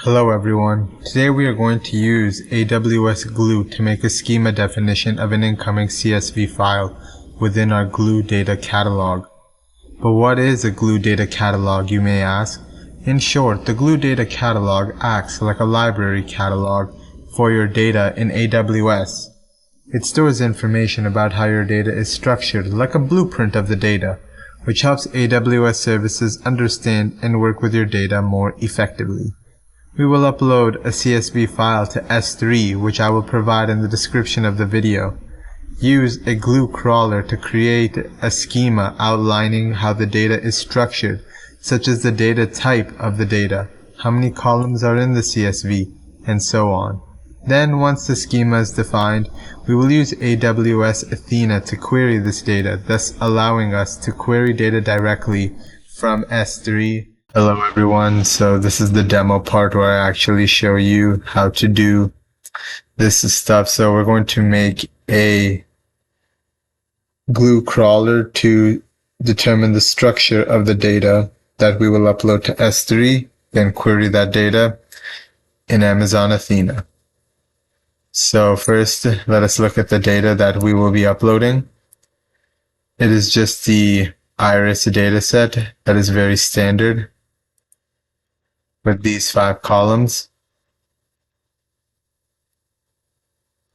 Hello everyone. Today we are going to use AWS Glue to make a schema definition of an incoming CSV file within our Glue data catalog. But what is a Glue data catalog, you may ask? In short, the Glue data catalog acts like a library catalog for your data in AWS. It stores information about how your data is structured, like a blueprint of the data, which helps AWS services understand and work with your data more effectively. We will upload a CSV file to S3, which I will provide in the description of the video. Use a Glue crawler to create a schema outlining how the data is structured, such as the data type of the data, how many columns are in the CSV, and so on. Then, once the schema is defined, we will use AWS Athena to query this data, thus allowing us to query data directly from S3. Hello everyone, so this is the demo part where I actually show you how to do this stuff. So we're going to make a Glue crawler to determine the structure of the data that we will upload to S3, then query that data in Amazon Athena. So first, let us look at the data that we will be uploading. It is just the Iris dataset that is very standard, with these 5 columns.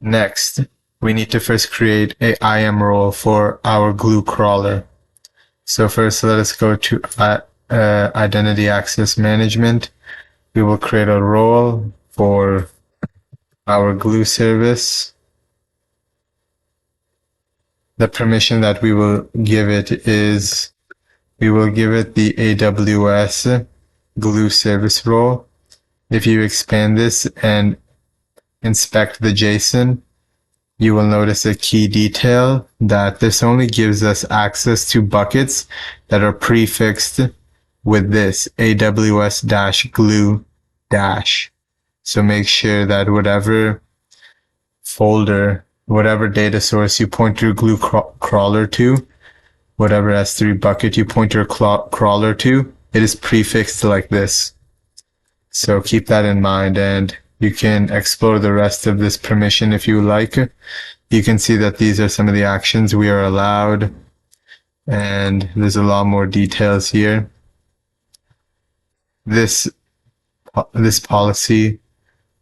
Next, we need to first create a IAM role for our Glue crawler. So first, let us go to Identity Access Management. We will create a role for our Glue service. The permission that we will give it is, we will give it the AWS Glue service role. If you expand this and inspect the JSON, you will notice a key detail that this only gives us access to buckets that are prefixed with this AWS-Glue-. So make sure that whatever folder, whatever data source you point your Glue crawler to, whatever S3 bucket you point your crawler to, it is prefixed like this. So keep that in mind, and you can explore the rest of this permission if you like. You can see that these are some of the actions we are allowed, and there's a lot more details here. This policy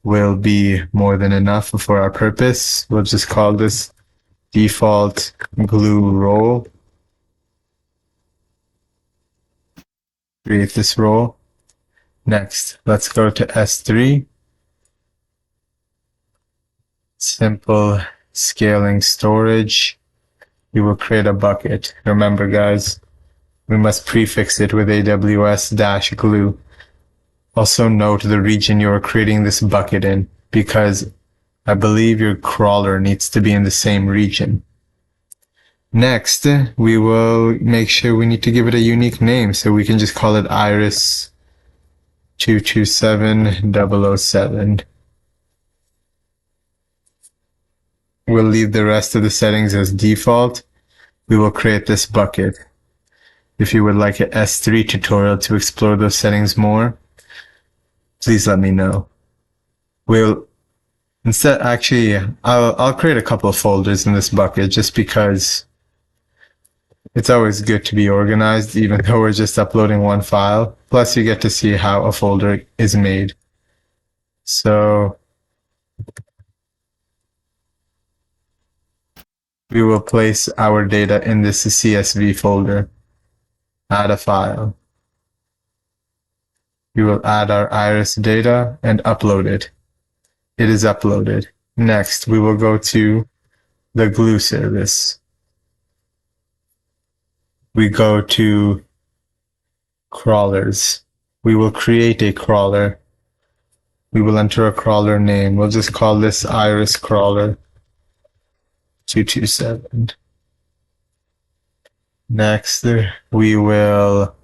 will be more than enough for our purpose. We'll just call this default Glue role. Create this role. Next, let's go to S3. Simple scaling storage. We will create a bucket. Remember guys, we must prefix it with AWS-Glue. Also note the region you are creating this bucket in, because I believe your crawler needs to be in the same region. Next, we will make sure we need to give it a unique name, so we can just call it Iris 227007. We'll leave the rest of the settings as default. We will create this bucket. If you would like an S3 tutorial to explore those settings more, please let me know. I'll create a couple of folders in this bucket just because it's always good to be organized, even though we're just uploading one file. Plus, you get to see how a folder is made. So we will place our data in this CSV folder. Add a file. We will add our Iris data and upload it. It is uploaded. Next, we will go to the Glue service. We go to crawlers. We will create a crawler. We will enter a crawler name. We'll just call this Iris crawler 227. Next, we will,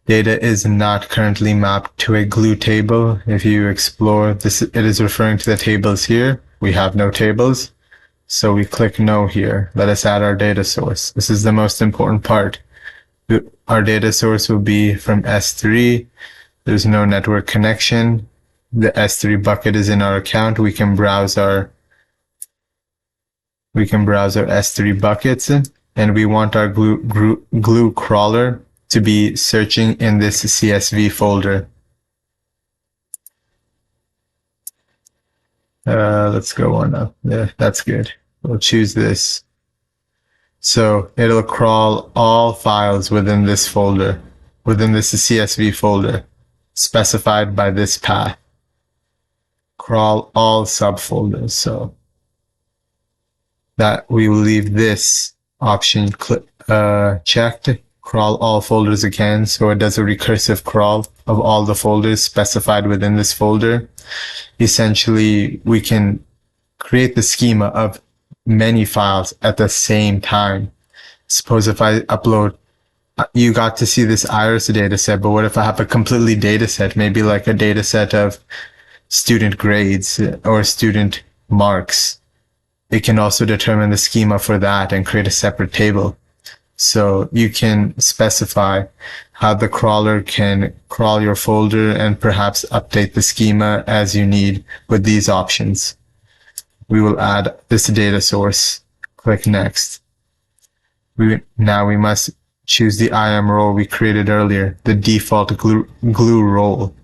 data is not currently mapped to a Glue table. If you explore this, it is referring to the tables here. We have no tables. So we click no here. Let us add our data source. This is the most important part. Our data source will be from S3. There's no network connection. The S3 bucket is in our account. We can browse our S3 buckets, and we want our glue crawler to be searching in this CSV folder. Let's go one up. Yeah, that's good. We'll choose this. So it'll crawl all files within this folder, within this CSV folder, specified by this path. Crawl all subfolders. So that we will leave this option checked. Crawl all folders again, so it does a recursive crawl of all the folders specified within this folder. Essentially, we can create the schema of many files at the same time. Suppose if I upload, you got to see this iris data set, but what if I have a completely data set, maybe like a data set of student grades or student marks? It can also determine the schema for that and create a separate table. So you can specify how the crawler can crawl your folder and perhaps update the schema as you need with these options. We will add this data source. Click next. Now we must choose the IAM role we created earlier, the default glue role.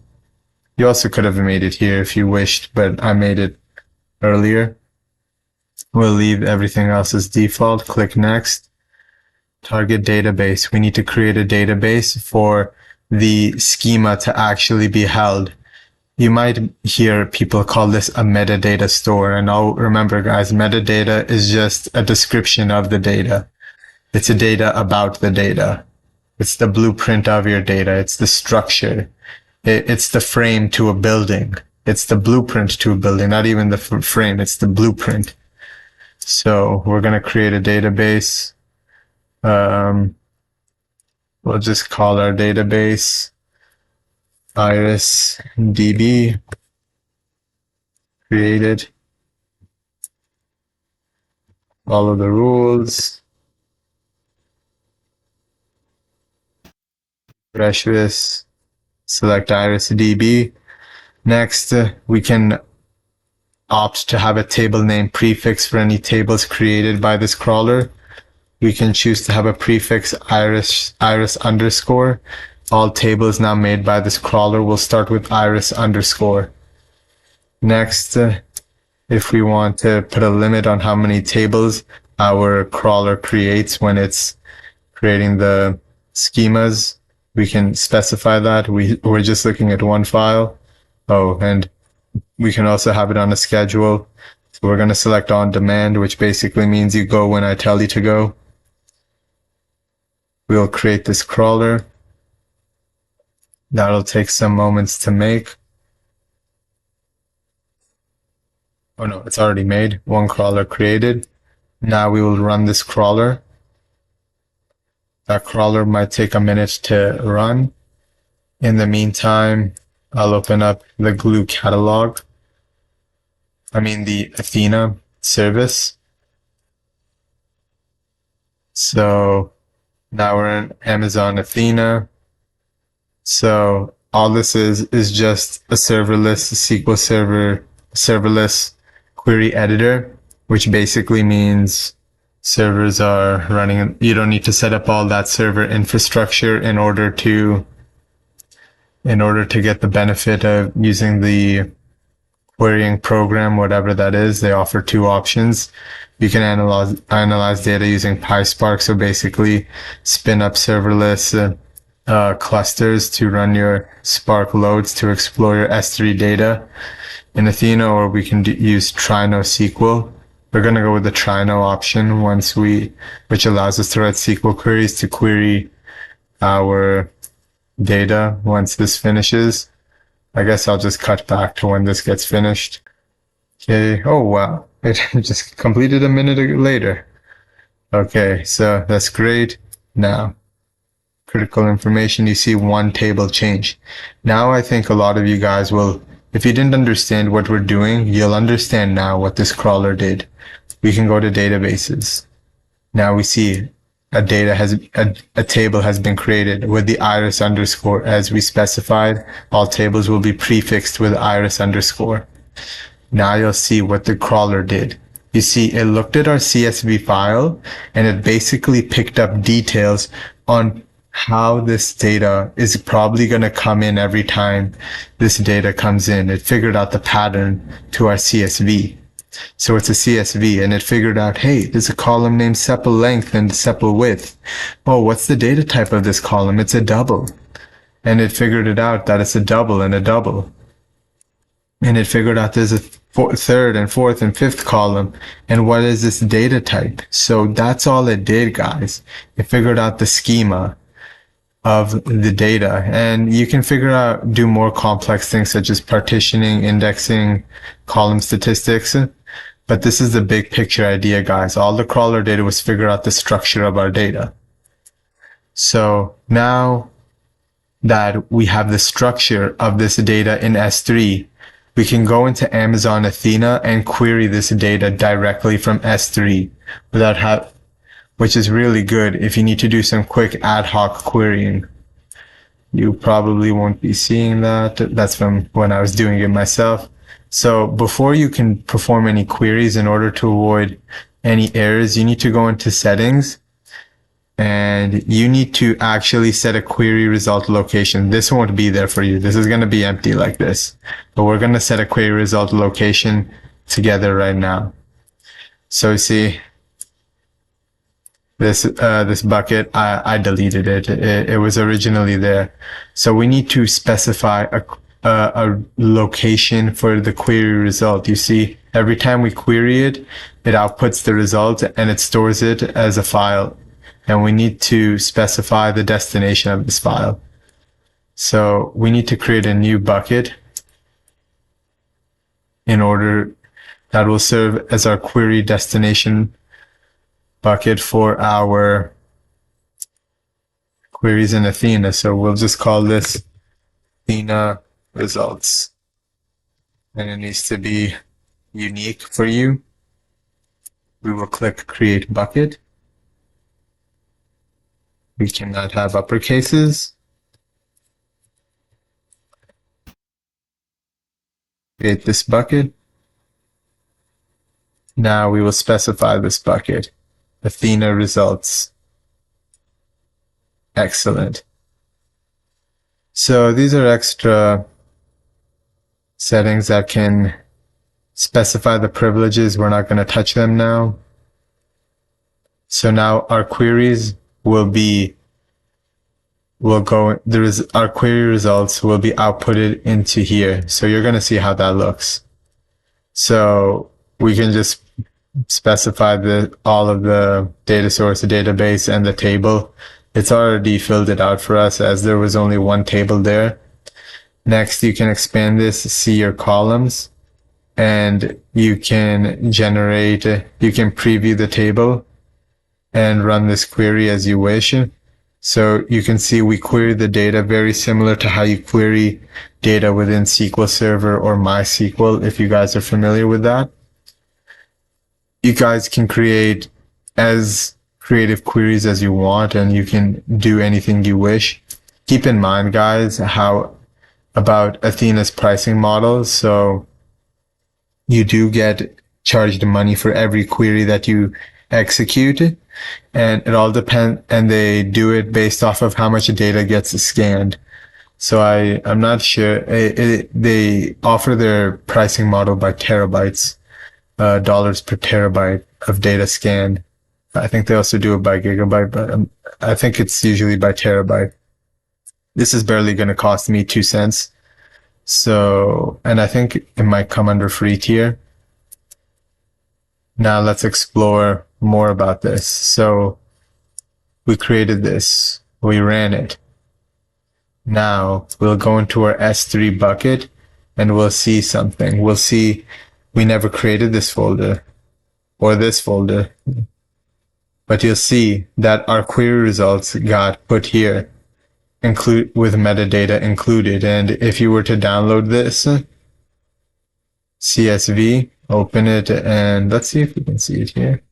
You also could have made it here if you wished, but I made it earlier. We'll leave everything else as default. Click next. Target database. We need to create a database for the schema to actually be held. You might hear people call this a metadata store. And remember, guys, metadata is just a description of the data. It's a data about the data. It's the blueprint of your data. It's the structure. It's the frame to a building. It's the blueprint to a building, not even the frame. It's the blueprint. So we're going to create a database. We'll just call our database Iris DB. Created. Follow the rules. Refresh this. Select Iris DB. Next, we can opt to have a table name prefix for any tables created by this crawler. We can choose to have a prefix iris underscore. All tables now made by this crawler will start with iris underscore. Next, if we want to put a limit on how many tables our crawler creates when it's creating the schemas, we can specify that. We're just looking at one file. Oh, and we can also have it on a schedule. So we're going to select on demand, which basically means you go when I tell you to go. We'll create this crawler. That'll take some moments to make. Oh no, it's already made. One crawler created. Now we will run this crawler. That crawler might take a minute to run. In the meantime, I'll open up the Glue catalog. The Athena service. So now we're in Amazon Athena. So all this is just a serverless SQL Server serverless query editor, which basically means servers are running. You don't need to set up all that server infrastructure in order to get the benefit of using the querying program, whatever that is. They offer two options. You can analyze data using PySpark. So basically spin up serverless clusters to run your Spark loads to explore your S3 data in Athena, or we can use Trino SQL. We're going to go with the Trino option which allows us to write SQL queries to query our data once this finishes. I guess I'll just cut back to when this gets finished. Okay. Oh, wow. It just completed a minute later. Okay. So that's great. Now, critical information, you see one table change. Now I think a lot of you guys will, if you didn't understand what we're doing, you'll understand now what this crawler did. We can go to databases. Now we see a table has been created with the iris underscore as we specified. All tables will be prefixed with iris underscore. Now you'll see what the crawler did. You see, it looked at our CSV file and it basically picked up details on how this data is probably going to come in every time this data comes in. It figured out the pattern to our CSV. So it's a CSV, and it figured out, hey, there's a column named sepal length and sepal width. Oh, what's the data type of this column? It's a double. And it figured it out that it's a double and a double. And it figured out there's a third and fourth and fifth column. And what is this data type? So that's all it did, guys. It figured out the schema of the data, and you can do more complex things such as partitioning, indexing, column statistics. But this is the big picture idea, guys. All the crawler did was figure out the structure of our data. So now that we have the structure of this data in S3, we can go into Amazon Athena and query this data directly from S3 which is really good if you need to do some quick ad hoc querying. You probably won't be seeing that. That's from when I was doing it myself. So before you can perform any queries, in order to avoid any errors, you need to go into settings and you need to actually set a query result location. This won't be there for you. This is going to be empty like this, but we're going to set a query result location together right now. So see, this bucket, I deleted it. It was originally there. So we need to specify a location for the query result. You see, every time we query it, it outputs the result and it stores it as a file. And we need to specify the destination of this file. So we need to create a new bucket that will serve as our query destination bucket for our queries in Athena. So we'll just call this Athena results, and it needs to be unique for you. We will click create bucket. We cannot have uppercases. Create this bucket. Now we will specify this bucket. Athena results. Excellent. So these are extra settings that can specify the privileges. We're not going to touch them now. So now our queries our query results will be outputted into here. So you're going to see how that looks. So we can just specify all of the data source, the database, and the table. It's already filled it out for us as there was only one table there. Next, you can expand this, see your columns, and you can preview the table and run this query as you wish. So you can see we query the data very similar to how you query data within SQL Server or MySQL, if you guys are familiar with that. You guys can create as creative queries as you want, and you can do anything you wish. Keep in mind, guys, about Athena's pricing model. So you do get charged money for every query that you execute, and it all depends, and they do it based off of how much data gets scanned. So I'm not sure. They offer their pricing model by terabytes, dollars per terabyte of data scanned. I think they also do it by gigabyte, but I think it's usually by terabyte. This is barely going to cost me 2 cents. So, and I think it might come under free tier. Now let's explore more about this. So we created this, we ran it. Now we'll go into our S3 bucket and we'll see something. We'll see we never created this folder or this folder, but you'll see that our query results got put here, with metadata included. And if you were to download this CSV, open it, and let's see if we can see it here.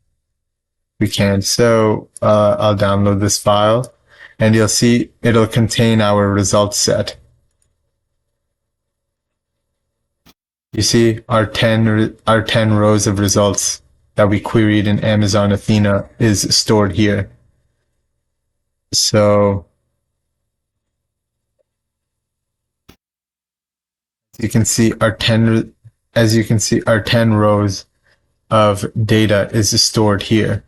we can. So I'll download this file, and you'll see it'll contain our results set. You see our 10 rows of results that we queried in Amazon Athena is stored here. So you can see our 10 rows of data is stored here.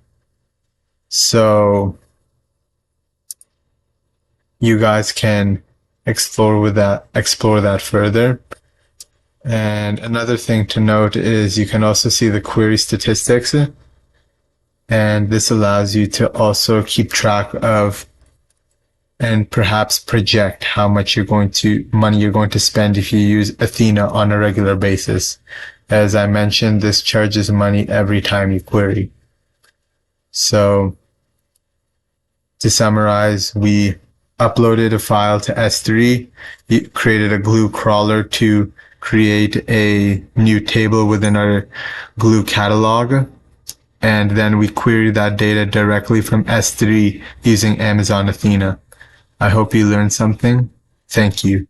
So you guys can explore that further. And another thing to note is you can also see the query statistics, and this allows you to also keep track of and perhaps project how much money you're going to spend if you use Athena on a regular basis. As I mentioned, this charges money every time you query. So to summarize, we uploaded a file to S3, created a Glue crawler to create a new table within our Glue catalog, and then we queried that data directly from S3 using Amazon Athena. I hope you learned something. Thank you.